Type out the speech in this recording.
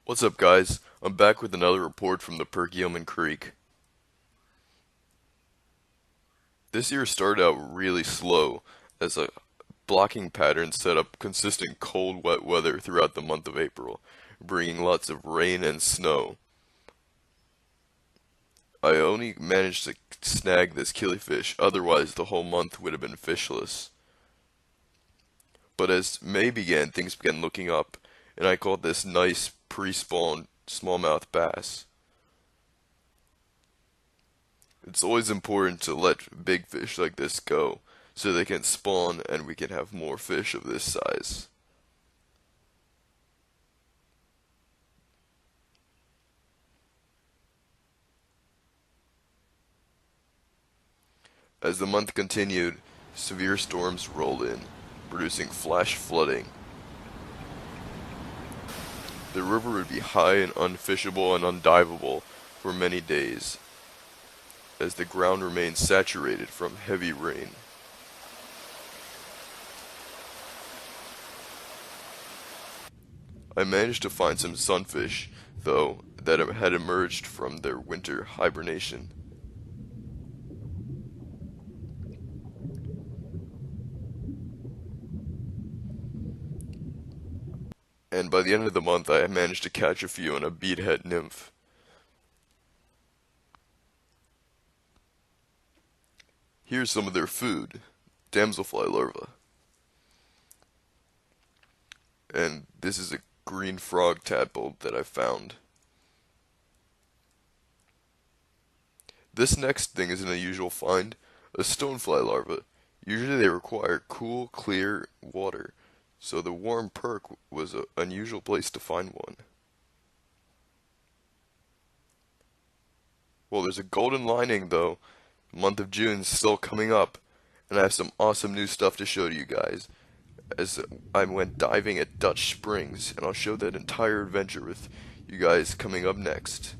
What's up, guys? I'm back with another report from the Perkiomen Creek. This year started out really slow, as a blocking pattern set up consistent cold, wet weather throughout the month of April, bringing lots of rain and snow. I only managed to snag this killifish, otherwise the whole month would have been fishless. But as May began, things began looking up, and I caught this nice pre-spawn smallmouth bass. It's always important to let big fish like this go so they can spawn and we can have more fish of this size. As the month continued, severe storms rolled in, producing flash flooding. The river would be high and unfishable and undivable for many days, as the ground remained saturated from heavy rain. I managed to find some sunfish, though, that had emerged from their winter hibernation. And by the end of the month, I managed to catch a few and a beadhead nymph. Here's some of their food: damselfly larvae. And this is a green frog tadpole that I found. This next thing is an unusual find: a stonefly larva. Usually they require cool, clear water, so the warm perk was an unusual place to find one. Well, there's a golden lining though. The month of June's still coming up, and I have some awesome new stuff to show to you guys. As I went diving at Dutch Springs, and I'll show that entire adventure with you guys coming up next.